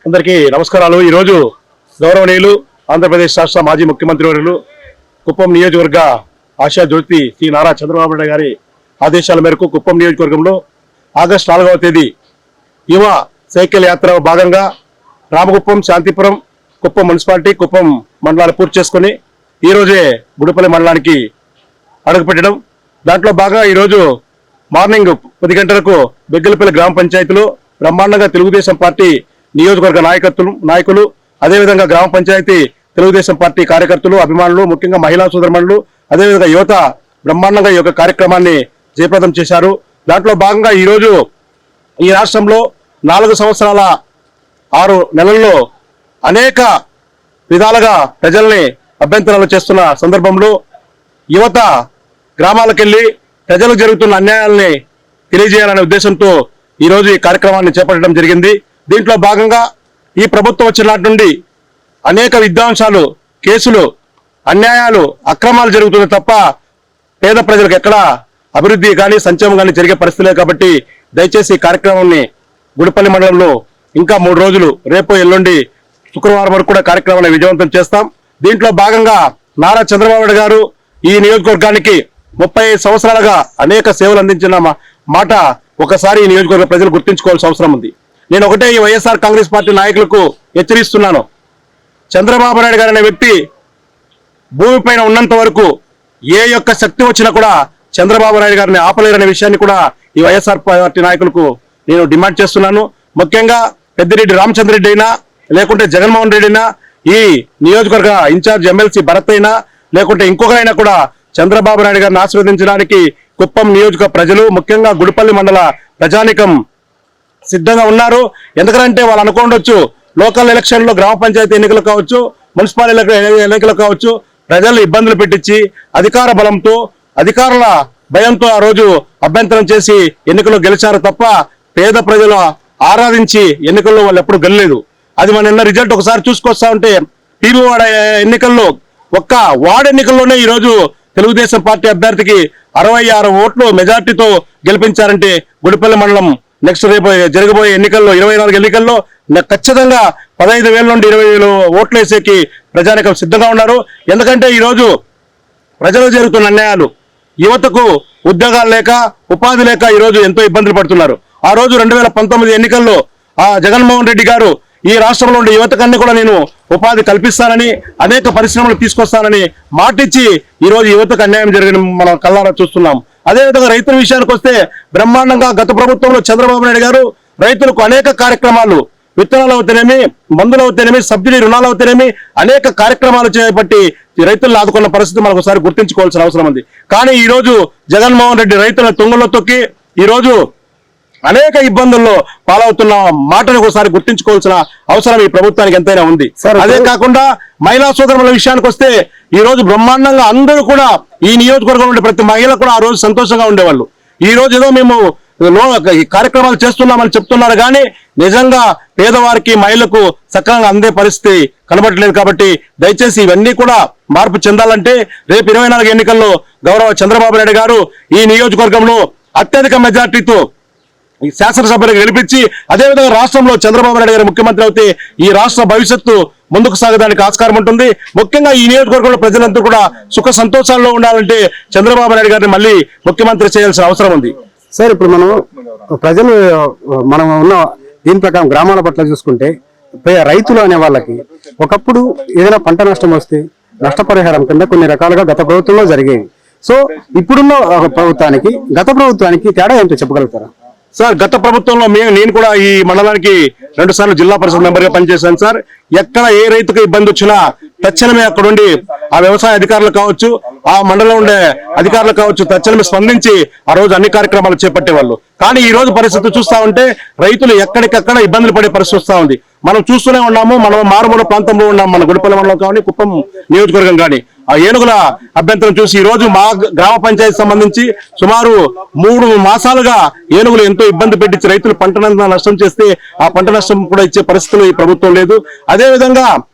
అందరికీ నమస్కారాలు। ఈ రోజు గౌరవనీయులు ఆంధ్రప్రదేశ్ రాష్ట్ర మాజీ ముఖ్యమంత్రి వర్యులు కుప్పం నియోజకవర్గ ఆశా జ్యోతి శ్రీ నారా చంద్రబాబు నాయుడు గారి ఆదేశాల మేరకు కుప్పం నియోజకవర్గంలో ఆగస్టు 4వ తేదీ యువ సైకిల్ యాత్ర భాగంగా రామకుప్పం, శాంతిపురం, కుప్పం మున్సిపాలిటీ, కుప్పం మండలాలు పూర్తి చేసుకుని ఈ రోజే గుడిపల్లి మండలానికి అడుగుపెట్టడం। దాంట్లో భాగంగా ఈరోజు మార్నింగ్ 10 గంటలకు బెగ్గలపల్లి గ్రామ పంచాయతీలో బ్రహ్మాండంగా తెలుగుదేశం పార్టీ నియోజకవర్గ నాయకులు అదేవిధంగా గ్రామ పంచాయతీ తెలుగుదేశం పార్టీ కార్యకర్తలు, అభిమానులు, ముఖ్యంగా మహిళా సోదరుమణులు, అదేవిధంగా యువత బ్రహ్మాండంగా ఈ యొక్క కార్యక్రమాన్ని జయప్రదం చేశారు। దాంట్లో భాగంగా ఈరోజు ఈ రాష్ట్రంలో 4 సంవత్సరాల 6 నెలల్లో అనేక విధాలుగా ప్రజల్ని అభ్యంతరాలు చేస్తున్న సందర్భంలో యువత గ్రామాలకెళ్లి ప్రజలకు జరుగుతున్న అన్యాయాల్ని తెలియజేయాలనే ఉద్దేశంతో ఈరోజు ఈ కార్యక్రమాన్ని చేపట్టడం జరిగింది। దీంట్లో భాగంగా ఈ ప్రభుత్వం వచ్చిన నుండి అనేక విధ్వంసాలు, కేసులు, అన్యాయాలు, అక్రమాలు జరుగుతున్నాయి తప్ప పేద ప్రజలకు ఎక్కడ అభివృద్ధి కానీ సంక్షేమం కానీ జరిగే పరిస్థితి లేదు। కాబట్టి దయచేసి ఈ కార్యక్రమాన్ని గుడిపల్లి మండలంలో ఇంకా 3 రోజులు, రేపు ఎల్లుండి శుక్రవారం వరకు కూడా కార్యక్రమాన్ని విజయవంతం చేస్తాం। దీంట్లో భాగంగా నారా చంద్రబాబు నాయుడు గారు ఈ నియోజకవర్గానికి 35 సంవత్సరాలుగా అనేక సేవలు అందించిన మాట ఒకసారి ఈ నియోజకవర్గ ప్రజలు గుర్తుంచుకోవాల్సిన అవసరం ఉంది। నేను ఒకటే ఈ వైఎస్ఆర్ కాంగ్రెస్ పార్టీ నాయకులకు హెచ్చరిస్తున్నాను, చంద్రబాబు నాయుడు గారు అనే వ్యక్తి భూమిపైన ఉన్నంత వరకు ఏ యొక్క శక్తి వచ్చినా కూడా చంద్రబాబు నాయుడు గారిని ఆపలేరనే విషయాన్ని కూడా ఈ వైఎస్ఆర్ పార్టీ నాయకులకు నేను డిమాండ్ చేస్తున్నాను। ముఖ్యంగా పెద్దిరెడ్డి రామచంద్రరెడ్డి అయినా, లేకుంటే జగన్మోహన్ రెడ్డి అయినా, ఈ నియోజకవర్గ ఇన్ఛార్జ్ ఎమ్మెల్సీ భరత్ అయినా, లేకుంటే ఇంకొకరైనా కూడా చంద్రబాబు నాయుడు గారిని ఆశీర్వదించడానికి కుప్పం నియోజక ప్రజలు, ముఖ్యంగా గుడిపల్లి మండల ప్రజానికం సిద్ధంగా ఉన్నారు। ఎందుకంటే వాళ్ళు అనుకోండొచ్చు, లోకల్ ఎలక్షన్లో గ్రామ పంచాయతీ ఎన్నికలు కావచ్చు, మున్సిపల్ ఎన్నికలు కావచ్చు, ప్రజలు ఇబ్బందులు పెట్టించి అధికార బలంతో, అధికారుల భయంతో ఆ రోజు అభ్యంతరం చేసి ఎన్నికల్లో గెలిచారు తప్ప పేద ప్రజలు ఆరాధించి ఎన్నికల్లో వాళ్ళు ఎప్పుడు గెలలేదు। అది మన నిన్న రిజల్ట్ ఒకసారి చూసుకొస్తా ఉంటే టీవీ వాడ ఎన్నికల్లో ఒక్క వార్డు ఎన్నికల్లోనే ఈరోజు తెలుగుదేశం పార్టీ అభ్యర్థికి 66 ఓట్లు మెజార్టీతో గెలిపించారంటే గుడిపల్లి మండలం నెక్స్ట్ రేపు జరగబోయే ఎన్నికల్లో 24 ఎన్నికల్లో ఖచ్చితంగా 15,000 నుండి 20,000 ఓట్లు వేసేకి ప్రజానికం సిద్ధంగా ఉన్నారు। ఎందుకంటే ఈరోజు ప్రజలకు జరుగుతున్న అన్యాయాలు, యువతకు ఉద్యోగాలు లేక, ఉపాధి లేక ఈరోజు ఎంతో ఇబ్బందులు పడుతున్నారు। ఆ రోజు 2019 ఎన్నికల్లో జగన్మోహన్ రెడ్డి గారు ఈ రాష్ట్రంలో ఉండే యువతకన్నీ కూడా నేను ఉపాధి కల్పిస్తానని, అనేక పరిశ్రమలు తీసుకొస్తానని మాటిచ్చి ఈరోజు యువతకు అన్యాయం జరిగిన మనం కళ్ళారా చూస్తున్నాం। అదేవిధంగా రైతుల విషయానికి వస్తే బ్రహ్మాండంగా గత ప్రభుత్వంలో చంద్రబాబు నాయుడు గారు రైతులకు అనేక కార్యక్రమాలు, విత్తనాలు అవుతానేమి, మందులు అవుతానేమి, సబ్సిడీ రుణాలు అవుతానేమి, అనేక కార్యక్రమాలు చేపట్టి రైతులను ఆదుకున్న పరిస్థితి మనకు ఒకసారి గుర్తించుకోవాల్సిన అవసరం ఉంది। కానీ ఈ రోజు జగన్మోహన్ రెడ్డి రైతుల తుంగలో తొక్కి ఈరోజు అనేక ఇబ్బందుల్లో పాలవుతున్న మాటను ఒకసారి గుర్తించుకోవాల్సిన అవసరం ఈ ప్రభుత్వానికి ఎంతైనా ఉంది। అదే కాకుండా మహిళా సోదరుల విషయానికి వస్తే ఈ రోజు బ్రహ్మాండంగా అందరూ కూడా ఈ నియోజకవర్గంలో ఉండే ప్రతి మహిళ కూడా ఆ రోజు సంతోషంగా ఉండేవాళ్ళు। ఈ రోజు ఏదో మేము కార్యక్రమాలు చేస్తున్నామని చెప్తున్నారు కానీ నిజంగా పేదవారికి, మహిళలకు సక్రమంగా అందే పరిస్థితి కనబడట్లేదు। కాబట్టి దయచేసి ఇవన్నీ కూడా మార్పు చెందాలంటే రేపు 24 ఎన్నికల్లో గౌరవ చంద్రబాబు నాయుడు గారు ఈ నియోజకవర్గంలో అత్యధిక మెజార్టీతో ఈ శాసనసభను గెలిపించి, అదేవిధంగా రాష్ట్రంలో చంద్రబాబు నాయుడు గారు ముఖ్యమంత్రి అయితే ఈ రాష్ట్ర భవిష్యత్తు ముందుకు సాగడానికి ఆస్కారం ఉంటుంది। ముఖ్యంగా ఈ నియోజకవర్గంలో ప్రజలందరూ కూడా సుఖ సంతోషాల్లో ఉండాలంటే చంద్రబాబు నాయుడు గారిని మళ్ళీ ముఖ్యమంత్రి చేయాల్సిన అవసరం ఉంది। సార్, ఇప్పుడు మనం ఉన్న దీని ప్రకారం గ్రామాల పట్ల చూసుకుంటే రైతులు అనే వాళ్ళకి ఒకప్పుడు ఏదైనా పంట నష్టం వస్తే నష్టపరిహారం కింద కొన్ని రకాలుగా గత ప్రభుత్వంలో జరిగేవి। సో ఇప్పుడున్న ప్రభుత్వానికి గత ప్రభుత్వానికి తేడా ఏంటో చెప్పగలుగుతారా? సార్, గత ప్రభుత్వంలో నేను కూడా ఈ మండలానికి 2 సార్లు జిల్లా పరిషత్ మెంబర్ గా పనిచేశాను సార్। ఎక్కడ ఏ రైతుకు ఇబ్బంది వచ్చినా తక్షణమే అక్కడుండి ఆ వ్యవసాయ అధికారులు కావచ్చు, ఆ మండలం ఉండే అధికారులు కావచ్చు, తక్షణమే స్పందించి ఆ రోజు అన్ని కార్యక్రమాలు చేపట్టేవాళ్ళు। కానీ ఈ రోజు పరిస్థితి చూస్తా ఉంటే రైతులు ఎక్కడికక్కడ ఇబ్బందులు పడే పరిస్థితి వస్తా ఉంది। మనం చూస్తూనే ఉన్నాము, మనం మారుమూల ప్రాంతంలో ఉన్నాం, మన గుడిపల్లి మండలం కానీ కుప్పం నియోజకవర్గం కానీ ఆ ఏనుగుల అభ్యంతరం చూసి ఈ రోజు మా గ్రామ పంచాయతీ సంబంధించి సుమారు 3 మాసాలుగా ఏనుగులు ఎంతో ఇబ్బంది పెట్టించి రైతులు పంట నష్టం చేస్తే ఆ పంట నష్టం కూడా ఇచ్చే పరిస్థితులు ఈ ప్రభుత్వం లేదు। అదేవిధంగా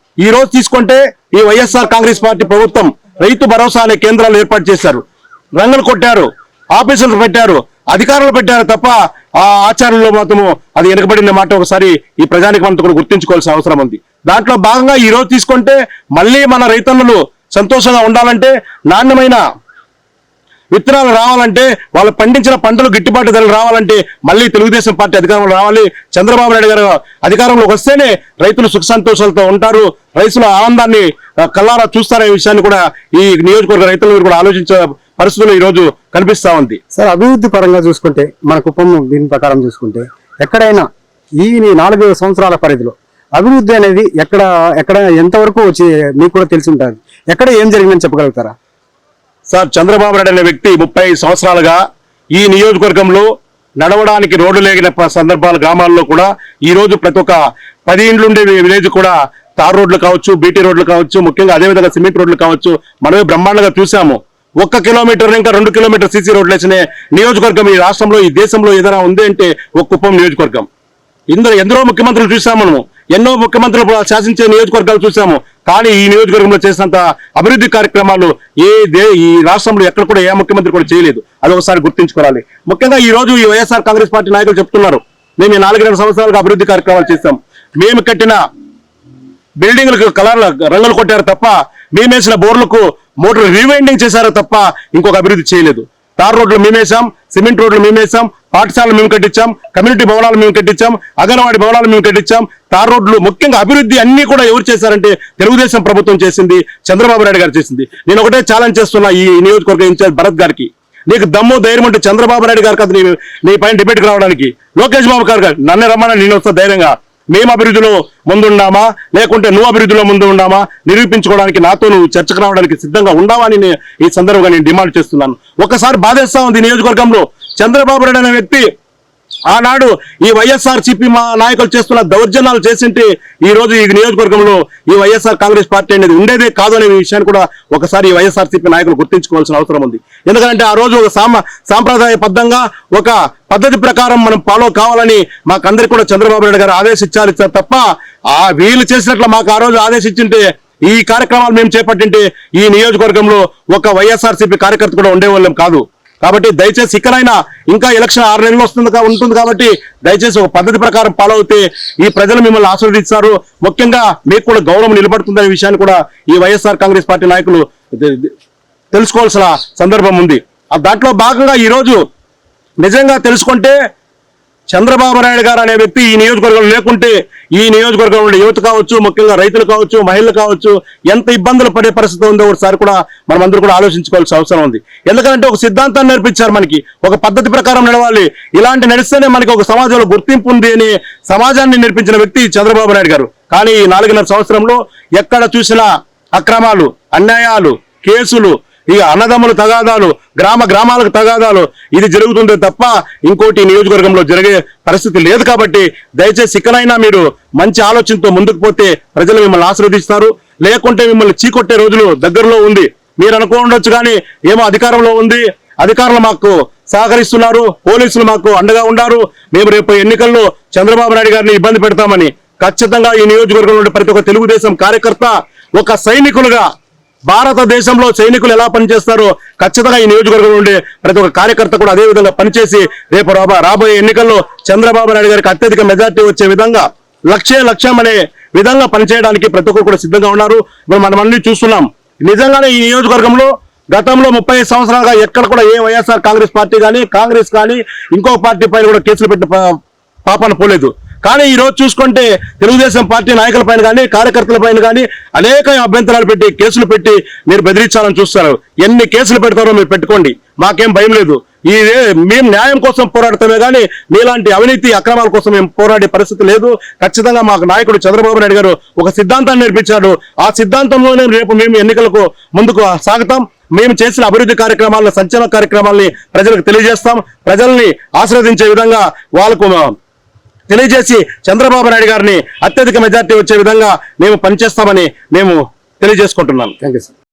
ఈ రోజు తీసుకుంటే ఈ వైఎస్ఆర్ కాంగ్రెస్ పార్టీ ప్రభుత్వం రైతు భరోసా అనే కేంద్రాలు ఏర్పాటు చేశారు, రంగులు కొట్టారు, ఆఫీసులు పెట్టారు, అధికారులు పెట్టారు తప్ప ఆ ఆచరణలో మాత్రము అది వెనుకబడిన మాట ఒకసారి ఈ ప్రజానికి మనతో కూడా గుర్తించుకోవాల్సిన అవసరం ఉంది. దాంట్లో భాగంగా ఈ రోజు తీసుకుంటే మళ్ళీ మన రైతన్నలు సంతోషంగా ఉండాలంటే, నాణ్యమైన విత్తనాలు రావాలంటే, వాళ్ళు పండించిన పంటలు గిట్టుబాటు ధరలు రావాలంటే మళ్ళీ తెలుగుదేశం పార్టీ అధికారంలో రావాలి. చంద్రబాబు నాయుడు గారు అధికారంలోకి వస్తేనే రైతులు సుఖ సంతోషాలతో ఉంటారు, రైతుల ఆనందాన్ని కళ్ళారా చూస్తారనే విషయాన్ని కూడా ఈ నియోజకవర్గ రైతులు కూడా ఆలోచించే పరిస్థితులు ఈ రోజు కనిపిస్తా ఉంది. సార్, అభివృద్ధి పరంగా చూసుకుంటే మన కుప్పం దీని ప్రకారం చూసుకుంటే ఎక్కడైనా ఈ 4 సంవత్సరాల పరిధిలో అభివృద్ధి అనేది ఎక్కడ ఎంతవరకు వచ్చి మీకు కూడా తెలిసి ఉంటుంది, ఎక్కడ ఏం జరిగిందని చెప్పగలుగుతారా? సార్, చంద్రబాబు నాయుడు అనే వ్యక్తి 35 సంవత్సరాలుగా ఈ నియోజకవర్గంలో నడవడానికి రోడ్డు లేని సందర్భాల గ్రామాల్లో కూడా ఈ రోజు ప్రతి ఒక్క 10 ఇండ్లు ఉండే విలేజ్ కూడా తార్ రోడ్లు కావచ్చు, బీటీ రోడ్లు కావచ్చు, ముఖ్యంగా అదేవిధంగా సిమెంట్ రోడ్లు కావచ్చు, మనమే బ్రహ్మాండంగా చూసాము. 1 కిలోమీటర్ ఇంకా 2 కిలోమీటర్ సీసీ రోడ్లు వేసిన నియోజకవర్గం ఈ రాష్ట్రంలో, ఈ దేశంలో ఏదైనా ఉంది అంటే ఒక కుప్పం నియోజకవర్గం. ఎందరో ముఖ్యమంత్రులు చూసాము, మనము ఎన్నో ముఖ్యమంత్రులు శాసించే నియోజకవర్గాలు చూసాము. కానీ ఈ నియోజకవర్గంలో చేసినంత అభివృద్ధి కార్యక్రమాలు ఈ రాష్ట్రంలో ఎక్కడ కూడా ఏ ముఖ్యమంత్రి కూడా చేయలేదు. అది ఒకసారి గుర్తించుకోవాలి. ముఖ్యంగా ఈ రోజు ఈ వైఎస్ఆర్ కాంగ్రెస్ పార్టీ నాయకులు చెప్తున్నారు, మేము ఈ 4 సంవత్సరాలుగా అభివృద్ధి కార్యక్రమాలు చేస్తాం, మేము కట్టిన బిల్డింగ్లకు రంగులు కొట్టారు తప్ప, మేము వేసిన బోర్లకు మోటార్ రీవైండింగ్ చేశారు తప్ప ఇంకొక అభివృద్ధి చేయలేదు. తార్ రోడ్లు మేమేసాం, సిమెంట్ రోడ్లు మేమేసాం, పాఠశాలలు మేము కట్టించాం, కమ్యూనిటీ భవనాలు మేము కట్టించాం, అంగన్వాడీ భవనాలు మేము కట్టించాం. తార్ రోడ్లు ముఖ్యంగా అభివృద్ధి అన్ని కూడా ఎవరు చేశారంటే తెలుగుదేశం ప్రభుత్వం చేసింది, చంద్రబాబు నాయుడు గారు చేసింది. నేను ఒకటే ఛాలెంజ్ చేస్తున్నా ఈ నియోజకవర్గ ఇన్ఛార్జ్ భరత్ గారికి, నీకు దమ్ము ధైర్యం ఉంటే చంద్రబాబు నాయుడు గారు కదా నీ పైన డిబేట్కి రావడానికి, లోకేష్ బాబు గారు నన్ను రమ్మని నేను వస్తా ధైర్యంగా. మేము అభివృద్ధిలో ముందున్నామా లేకుంటే నువ్వు అభివృద్ధిలో ముందు ఉన్నామా నిరూపించుకోవడానికి నాతో నువ్వు చర్చకు రావడానికి సిద్ధంగా ఉండావా అని ఈ సందర్భంగా నేను డిమాండ్ చేస్తున్నాను. ఒకసారి బాధేస్తా ఉంది నియోజకవర్గంలో చంద్రబాబు నాయుడు అనే వ్యక్తి ఆనాడు ఈ వైఎస్ఆర్సీపీ మా నాయకులు చేస్తున్న దౌర్జన్యాలు చేసింటే ఈ రోజు ఈ నియోజకవర్గంలో ఈ వైఎస్ఆర్ కాంగ్రెస్ పార్టీ అనేది ఉండేదే కాదు అనే విషయాన్ని కూడా ఒకసారి ఈ వైఎస్ఆర్సీపీ నాయకులు గుర్తించుకోవాల్సిన అవసరం ఉంది. ఎందుకంటే ఆ రోజు ఒక సాంప్రదాయబద్ధంగా ఒక పద్ధతి ప్రకారం మనం ఫాలో కావాలని మాకందరికి కూడా చంద్రబాబు నాయుడు గారు ఆదేశించారు తప్ప వీళ్ళు చేసినట్లు మాకు ఆ రోజు ఆదేశించింటే ఈ కార్యక్రమాలు మేము చేపట్టింటే ఈ నియోజకవర్గంలో ఒక వైఎస్ఆర్సీపీ కార్యకర్త కూడా ఉండేవాళ్ళం కాదు. కాబట్టి దయచేసి ఇక్కడైనా ఇంకా ఎలక్షన్ 6 నెలలు ఉంటుంది కాబట్టి దయచేసి ఒక పద్ధతి ప్రకారం ఫాలో అవుతే ఈ ప్రజలు మిమ్మల్ని ఆశీర్వదిస్తారు, ముఖ్యంగా మీకు కూడా గౌరవం నిలబడుతుందనే విషయాన్ని కూడా ఈ వైఎస్ఆర్ కాంగ్రెస్ పార్టీ నాయకులు తెలుసుకోవాల్సిన సందర్భం ఉంది. దాంట్లో భాగంగా ఈ రోజు నిజంగా తెలుసుకుంటే చంద్రబాబు నాయుడు గారు అనే వ్యక్తి ఈ నియోజకవర్గంలో లేకుంటే ఈ నియోజకవర్గంలో యువత కావచ్చు, ముఖ్యంగా రైతులు కావచ్చు, మహిళలు కావచ్చు ఎంత ఇబ్బందులు పడే పరిస్థితి ఉందో ఒకసారి కూడా మనం అందరూ కూడా ఆలోచించుకోవాల్సిన అవసరం ఉంది. ఎందుకంటే ఒక సిద్ధాంతాన్ని నేర్పించారు మనకి, ఒక పద్ధతి ప్రకారం నడవాలి, ఇలాంటి నడిస్తేనే మనకి ఒక సమాజంలో గుర్తింపు ఉంది అని సమాజాన్ని నేర్పించిన వ్యక్తి చంద్రబాబు నాయుడు గారు. కానీ ఈ 4.5 సంవత్సరంలో ఎక్కడ చూసినా అక్రమాలు, అన్యాయాలు, కేసులు, ఈ అన్నదమ్ముల తగాదాలు, గ్రామాలకు తగాదాలు ఇది జరుగుతుందే తప్ప ఇంకోటి నియోజకవర్గంలో జరిగే పరిస్థితి లేదు. కాబట్టి దయచేసి ఇకనైనా మీరు మంచి ఆలోచనతో ముందుకు పోతే ప్రజలు మిమ్మల్ని ఆశీర్వదిస్తారు, లేకుంటే మిమ్మల్ని చీకొట్టే రోజులు దగ్గరలో ఉంది. మీరు అనుకోండొచ్చు కానీ ఏమో అధికారంలో ఉంది, అధికారులు మాకు సహకరిస్తున్నారు, పోలీసులు మాకు అండగా ఉన్నారు, మేము రేపు ఎన్నికల్లో చంద్రబాబు నాయుడు గారిని ఇబ్బంది పెడతామని. ఖచ్చితంగా ఈ నియోజకవర్గంలో ప్రతి ఒక్క తెలుగుదేశం కార్యకర్త ఒక సైనికులుగా, భారతదేశంలో సైనికులు ఎలా పనిచేస్తారో ఖచ్చితంగా ఈ నియోజకవర్గంలో ఉండే ప్రతి ఒక్క కార్యకర్త కూడా అదే విధంగా పనిచేసి రేపు రాబోయే ఎన్నికల్లో చంద్రబాబు నాయుడు గారికి అత్యధిక మెజార్టీ వచ్చే విధంగా లక్ష్యం అనే విధంగా పనిచేయడానికి ప్రతి ఒక్కరు కూడా సిద్ధంగా ఉన్నారు. ఇప్పుడు మనం అన్ని చూస్తున్నాం. నిజంగానే ఈ నియోజకవర్గంలో గతంలో 35 సంవత్సరాలుగా ఎక్కడ కూడా ఏ వైఎస్ఆర్ కాంగ్రెస్ పార్టీ కానీ కాంగ్రెస్ కానీ ఇంకో పార్టీ పైన కూడా కేసులు పెట్టిన పాపాన పోలేదు. కానీ ఈ రోజు చూసుకుంటే తెలుగుదేశం పార్టీ నాయకుల పైన కానీ కార్యకర్తల పైన కానీ అనేక అభ్యంతరాలు పెట్టి కేసులు పెట్టి మీరు బెదిరించాలని చూస్తారు. ఎన్ని కేసులు పెడతారో మీరు పెట్టుకోండి, మాకేం భయం లేదు. మేము న్యాయం కోసం పోరాడతామే కానీ మీలాంటి అవినీతి అక్రమాల కోసం మేము పోరాడే పరిస్థితి లేదు. ఖచ్చితంగా మాకు నాయకుడు చంద్రబాబు నాయుడు గారు ఒక సిద్ధాంతాన్ని నేర్పించాడు. ఆ సిద్ధాంతంలోనే రేపు మేము ఎన్నికలకు ముందుకు సాగుతాం. మేము చేసిన అభివృద్ధి కార్యక్రమాలను, సంక్షేమ కార్యక్రమాలని ప్రజలకు తెలియజేస్తాం. ప్రజల్ని ఆశీర్వదించే విధంగా వాళ్ళకు తెలియజేసి చంద్రబాబు నాయుడు గారిని అత్యధిక మెజార్టీ వచ్చే విధంగా మేము పనిచేస్తామని మేము తెలియజేసుకుంటున్నాను. Thank you sir.